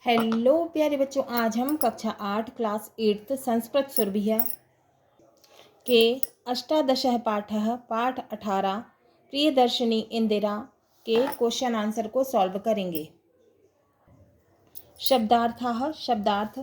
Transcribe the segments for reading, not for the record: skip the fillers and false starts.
Hello प्यारे बच्चों, आज हम कक्षा 8 क्लास 8 संस्कृत सुरभिया के अष्टादशः पाठः पाठ 18 प्रियदर्शिनी इंदिरा के क्वेश्चन आंसर को सॉल्व करेंगे। शब्दार्थः शब्दार्थ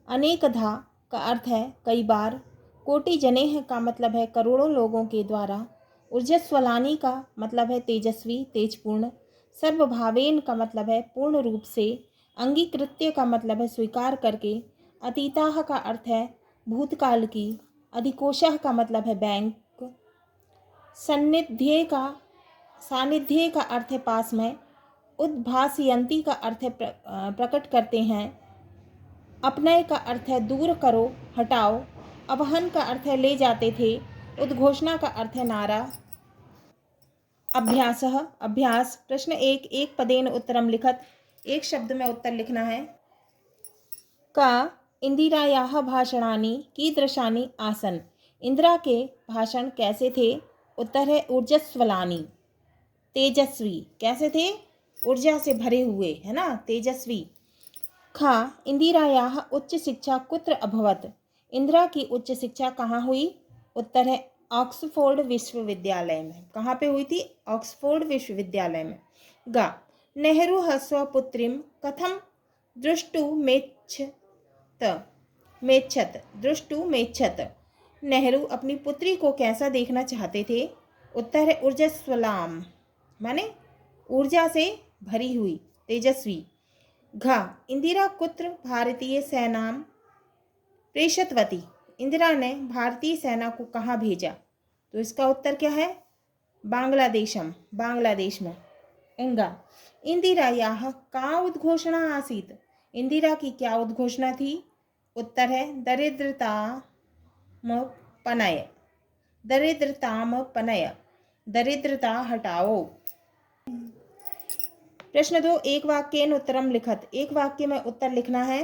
अनेकधा का अर्थ है कई बार, कोटि जनेह का मतलब है करोड़ों लोगों के द्वारा, ऊर्जस्वलानी का मतलब है तेजस्वी तेजपूर्ण, सर्वभावेन का मतलब है पूर्ण रूप से, अंगीकृत्य का मतलब है स्वीकार करके, अतीताह का अर्थ है भूतकाल की, अधिकोशः का मतलब है बैंक, सानिध्य का अर्थ है पास में, उद्भासयंती का अर्थ है प्रकट करते हैं, अपनय का अर्थ है दूर करो हटाओ, अवहन का अर्थ है ले जाते थे, उद्घोषणा का अर्थ है नारा। अभ्यासः अभ्यास प्रश्न एक पदेन उत्तरम लिखत, एक शब्द में उत्तर लिखना है। का इंदिरायाः भाषणानि कीदृशानि आसन, इंदिरा के भाषण कैसे थे? उत्तर है ऊर्जस्वलानि, तेजस्वी। कैसे थे? ऊर्जा से भरे हुए, है ना, तेजस्वी। खा इंदिरायाः उच्च शिक्षा कुत्र अभवत, इंदिरा की उच्च शिक्षा कहाँ हुई? उत्तर है ऑक्सफोर्ड विश्वविद्यालय में। कहाँ पे हुई थी? ऑक्सफोर्ड विश्वविद्यालय में। गा नेहरू स्वपुत्रीं कथम दृष्टुमेच्छत, नेहरू अपनी पुत्री को कैसा देखना चाहते थे? उत्तर है ऊर्जस्वलाम, माने ऊर्जा से भरी हुई, तेजस्वी। घा इंदिरा कुत्र भारतीय सेना प्रेषितवती, इंदिरा ने भारतीय सेना को कहाँ भेजा? तो इसका उत्तर क्या है? बांग्लादेश में। इंगा इंदिरायाः का उद्घोषणा आसीत, इंदिरा की क्या उद्घोषणा थी? उत्तर है दरिद्रताम दरिद्रता हटाओ। प्रश्न 2 एक वाक्येन उत्तरम लिखत, एक वाक्य में उत्तर लिखना है।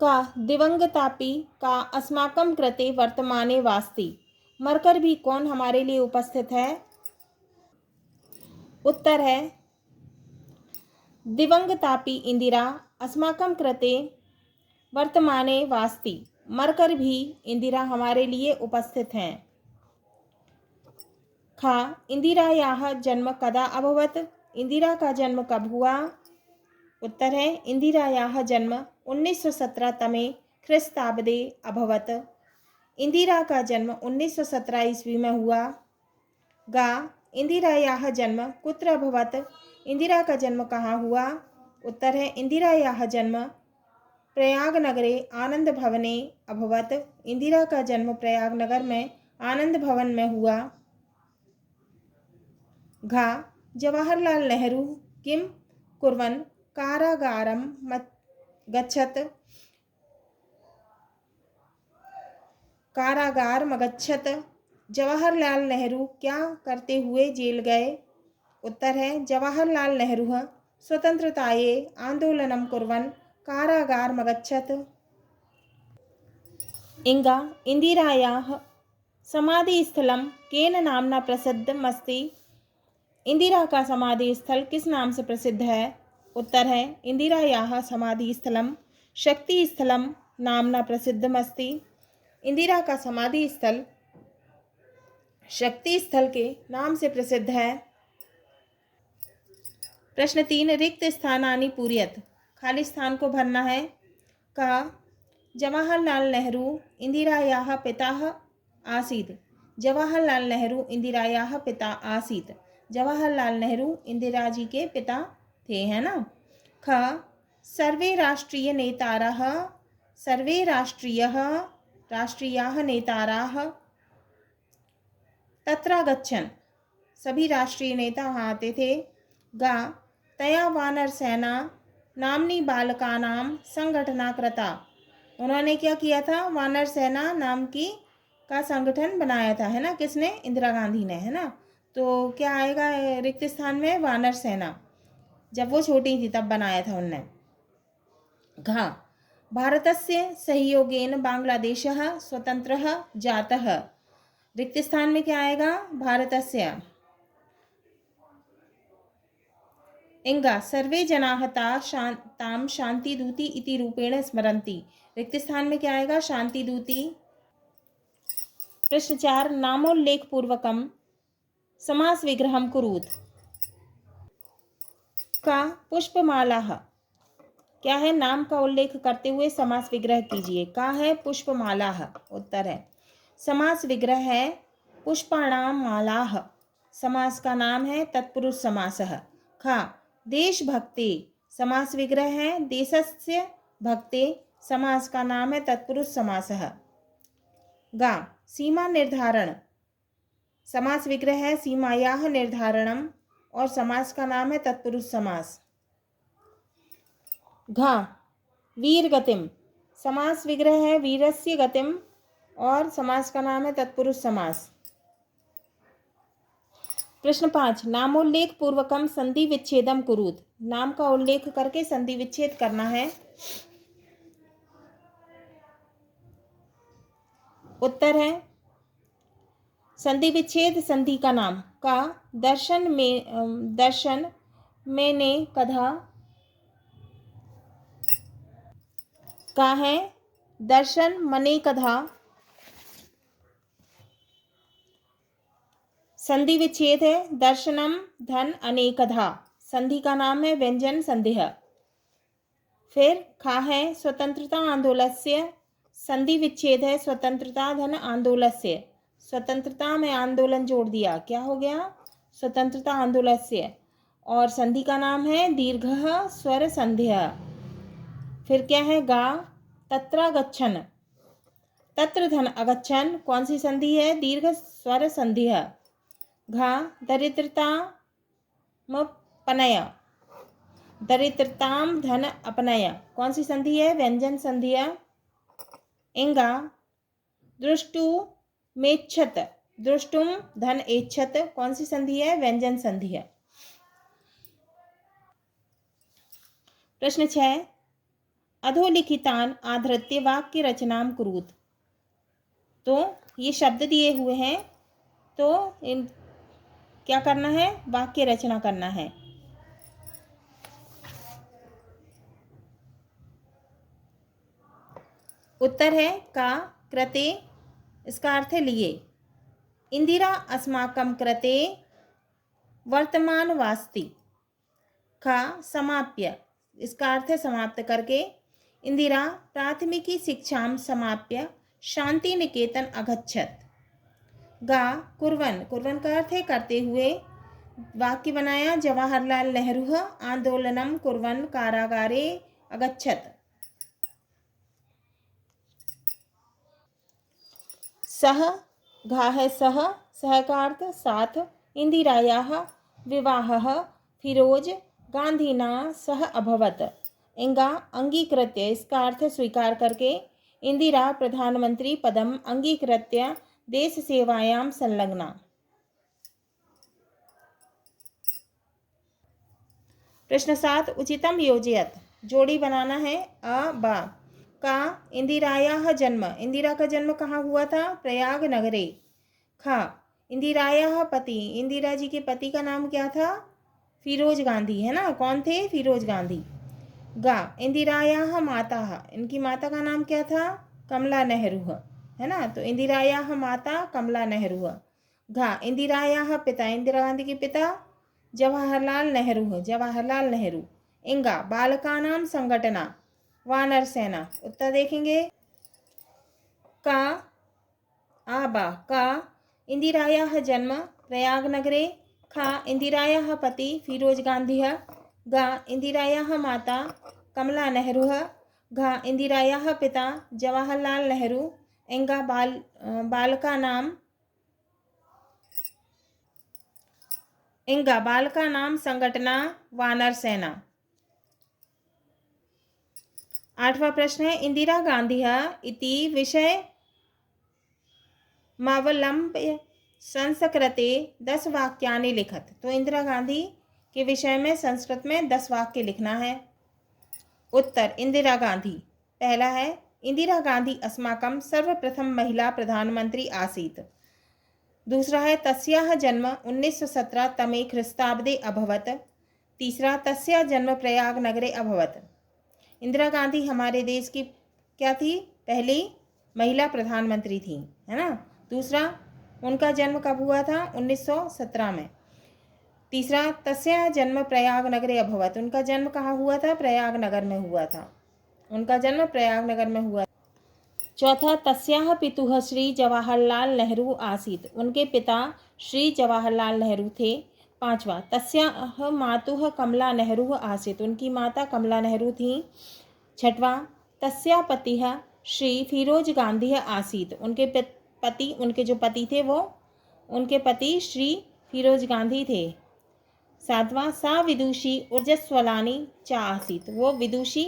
का दिवंगतापि का अस्माकं कृते वर्तमाने वास्ति, मरकर भी कौन हमारे लिए उपस्थित है? उत्तर है दिवंगतापि इंदिरा अस्माकं कृते वर्तमाने वास्ति, मरकर भी इंदिरा हमारे लिए उपस्थित हैं। खा इंदिरायाः जन्म कदा अभवत, इंदिरा का जन्म कब हुआ? उत्तर है इंदिरायाः जन्म 1917 तमे ख्रिस्ताब्दे अभवत, इंदिरा का जन्म 1917 ईस्वी में हुआ। गा इंदिरायाः जन्म कुत्र अभवत, इंदिरा का जन्म कहाँ हुआ? उत्तर है इंदिरायाः जन्म प्रयाग नगरे आनंद भवने अभवत, इंदिरा का जन्म प्रयाग नगर में आनंद भवन में हुआ। घा जवाहरलाल नेहरू किम कुर्वन् कारागारम गच्छत, जवाहरलाल नेहरू क्या करते हुए जेल गए? उत्तर है जवाहरलाल नेहरू स्वतंत्रताये आंदोलनम कुर्वन् कारागारम गच्छत। इंगा इंदिरायाः समाधि स्थलम केन नामना प्रसिद्धम अस्ति, इंदिरा का समाधि स्थल किस नाम से प्रसिद्ध है? उत्तर है इंदिरायाः समाधि स्थलम शक्ति स्थलम नामना प्रसिद्धम अस्ति, इंदिरा का समाधि स्थल शक्ति स्थल के नाम से प्रसिद्ध है। प्रश्न 3 रिक्त स्थानानि पूरयत, खाली स्थान को भरना है। कहा जवाहरलाल नेहरू इंदिरायाः पिता आसीत्, जवाहरलाल नेहरू इंदिरायाः पिता आसीत्, जवाहरलाल नेहरू इंदिरा जी के पिता थे, है ना। ख सर्वे राष्ट्रीयाः नेताराः तत्र गच्छन्, सभी राष्ट्रीय नेता वहाँ आते थे। गा तया वानर सेना नामनी बालकानां संगठना कृता, उन्होंने क्या किया था? वानर सेना नाम की का संगठन बनाया था, है ना। किसने? इंदिरा गांधी ने, है ना। तो क्या आएगा रिक्त स्थान में? वानर सेना, जब वो छोटी थी तब बनाया था उनने। घा भारतस्य सहयोगेन बांग्लादेशः स्वतंत्रः जातः, रिक्त स्थान में क्या आएगा? भारतस्य। इंगा सर्वे जनाः तां शांतिदूती इति रूपेण स्मरन्ति। रिक्त स्थान में क्या आएगा? शांतिदूती। प्रश्न 4 नामोल्लेख पूर्वकम समास विग्रहम कुरुत। का पुष्पमालाः क्या है? नाम का उल्लेख करते हुए समास विग्रह कीजिए। का है? पुष्पमालाः। उत्तर है समास विग्रह है पुष्पाणाम मालाः। समास का नाम है तत्पुरुष समासः। खा देशभक्ति समास विग्रह है देशस्य भक्ते। समास का नाम है तत्पुरुष समासः। गा सीमा निर्धारण समास विग्रह है सीमायाः निर्धारणम और समास का नाम है तत्पुरुष समास। घा वीर गतिम समास विग्रह है वीरस्य गतिम और समास का नाम है तत्पुरुष समास। प्रश्न 5 नामोल्लेख पूर्वकम संधि विच्छेदम कुरुत। नाम का उल्लेख करके संधि विच्छेद करना है। उत्तर है संधि विच्छेद संधि का नाम। का दर्शन मैंने कधा। का है दर्शन मने कधा। संधि विच्छेद है दर्शनम धन अनेकधा। संधि का नाम है व्यंजन संदेह। फिर खा है स्वतंत्रता आंदोलस्य। संधि विच्छेद है स्वतंत्रता धन आंदोलस्य। स्वतंत्रता में आंदोलन जोड़ दिया, क्या हो गया? स्वतंत्रता आंदोलस्य। और संधि का नाम है दीर्घ स्वर संध्या। फिर क्या है? गा तत्रागच्छन। तत्र धन अगच्छन कौन सी संधि है? दीर्घ स्वर संध्या। घा दरिद्रता पनय। दरिद्रताम धन अपनय कौन सी संधि है? व्यंजन संधिया। इंगा दृष्टु मेच्छत। दृष्टुम धन एच्छत कौन सी संधि है? व्यंजन संधि है। प्रश्न 6 अधोलिखितान आधृत्य वाक्य रचनाम कुरुत। तो ये शब्द दिए हुए हैं, तो इन क्या करना है? वाक्य रचना करना है। उत्तर है का कृते। इसका अर्थ है लिए। इंदिरा अस्माकं कृते वर्तमान वास्ति। का समाप्य। इसका अर्थ है समाप्त करके। इंदिरा प्राथमिकी शिक्षाम समाप्य शांति निकेतन अगच्छत। गा कुर्वन्। कुर्वन् का अर्थ है करते हुए। वाक्य बनाया जवाहरलाल नेहरू आंदोलनम कुर्वन् कारागारे अगच्छत। सह घा है सह। सह का अर्थ साथ। इंदिरायाः विवाहः फिरोज गांधीना सह अभवत। इंगा अंगीकृत्य। इसका अर्थ स्वीकार करके। इंदिरा प्रधानमंत्री पदम अंगीकृत्य देश सेवायां संलग्ना। प्रश्न 7 उचितम योजयत। जोड़ी बनाना है अ बा। का इंदिरायाः जन्म। इंदिरा का जन्म कहाँ हुआ था? प्रयाग नगरे। खा इंदिरायाः पति। इंदिरा जी के पति का नाम क्या था? फिरोज गांधी, है ना? कौन थे? फिरोज गांधी। गा इंदिरायाः माता। इनकी माता का नाम क्या था? कमला नेहरू, है ना? तो इंदिरायाः माता कमला नेहरू। घा इंदिरायाः पिता। इंदिरा गांधी के पिता जवाहरलाल नेहरू। जवाहरलाल नेहरू। इंगा बालकानां संगठना वानर सेना। उत्तर देखेंगे। का आबा। का इंदिरायाः जन्म प्रयाग नगरे। खा इंदिरायाः पति फिरोज गांधी। गा इंदिरायाः माता कमला नेहरू। घा इंदिरायाः पिता जवाहरलाल नेहरू। इंगा बालका नाम संगठना वानर सेना। 8वां प्रश्न है इंदिरा गांधी इति विषय मावलंब्य संस्कृते 10 वाक्यानि लिखत। तो इंदिरा गांधी के विषय में संस्कृत में 10 वाक्य लिखना है। उत्तर इंदिरा गांधी। पहला है इंदिरा गांधी अस्माकं सर्वप्रथम महिला प्रधानमंत्री आसीत्। दूसरा है तस्याः जन्म 1917 तमे ख्रीस्ताब्दे अभवत्। तीसरा, तस्या जन्म प्रयाग नगरे अभवत। इंदिरा गांधी हमारे देश की क्या थी? पहली महिला प्रधानमंत्री थी, है ना। दूसरा, उनका जन्म कब हुआ था? 1917 में। तीसरा, तस्या जन्म प्रयाग नगरे अभवत। उनका जन्म कहाँ हुआ था? प्रयागनगर में हुआ था। उनका जन्म प्रयागनगर में हुआ। चौथा, तस्याः पितुः श्री जवाहरलाल नेहरू आसीत्। उनके पिता श्री जवाहरलाल नेहरू थे। पांचवा, तस्याः मातुः कमला नेहरू आसीत्। उनकी माता कमला नेहरू थी। छठवां, तस्या पतिः श्री फिरोज गांधी आसीत्। उनके पति, उनके जो पति थे वो, उनके पति श्री फिरोज गांधी थे। सातवां, सा विदुषी ऊर्जस्वलानी च आसीत्। वो विदुषी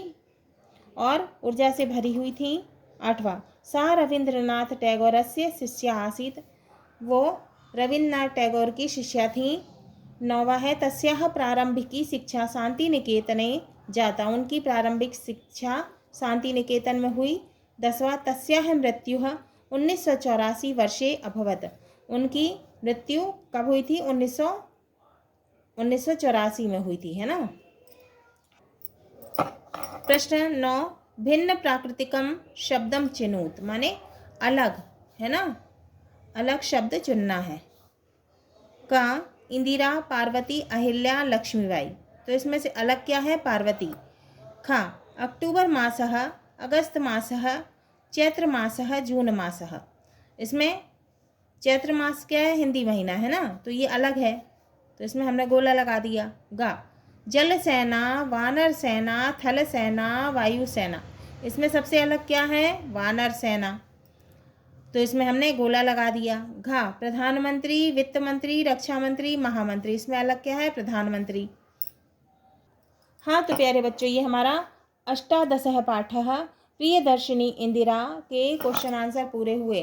और ऊर्जा से भरी हुई थी। आठवां, सा रविंद्रनाथ टैगोरस्य शिष्या आसीत्। वो रविन्द्रनाथ टैगोर की शिष्या थी। नौवां है, तस्याः प्रारंभिकी शिक्षा शांति निकेतने जाता। उनकी प्रारंभिक शिक्षा शांति निकेतन में हुई। 10वां, तस्याः मृत्युः 1984 वर्षे अभवत। उनकी मृत्यु कब हुई थी? 1984 में हुई थी, है ना। प्रश्न 9, भिन्न प्राकृतिकम शब्दम चिनूत, माने अलग, है ना, अलग शब्द चुनना है। का, इंदिरा, पार्वती, अहिल्या, लक्ष्मीबाई। तो इसमें से अलग क्या है? पार्वती। खा, अक्टूबर मासः, अगस्त मासः, चैत्र मासः, जून मासः। इसमें चैत्र मास क्या है? हिंदी महीना, है ना, तो ये अलग है, तो इसमें हमने गोला लगा दिया। गा, जल सेना, वानर सेना, थल सेना, वायु सेना। इसमें सबसे अलग क्या है? वानर सेना, तो इसमें हमने गोला लगा दिया। घा, प्रधानमंत्री, वित्त मंत्री, रक्षा मंत्री, महामंत्री। इसमें अलग क्या है? प्रधानमंत्री। हाँ तो प्यारे बच्चों, ये हमारा अष्टादशः पाठः प्रियदर्शिनी इंदिरा के क्वेश्चन आंसर पूरे हुए।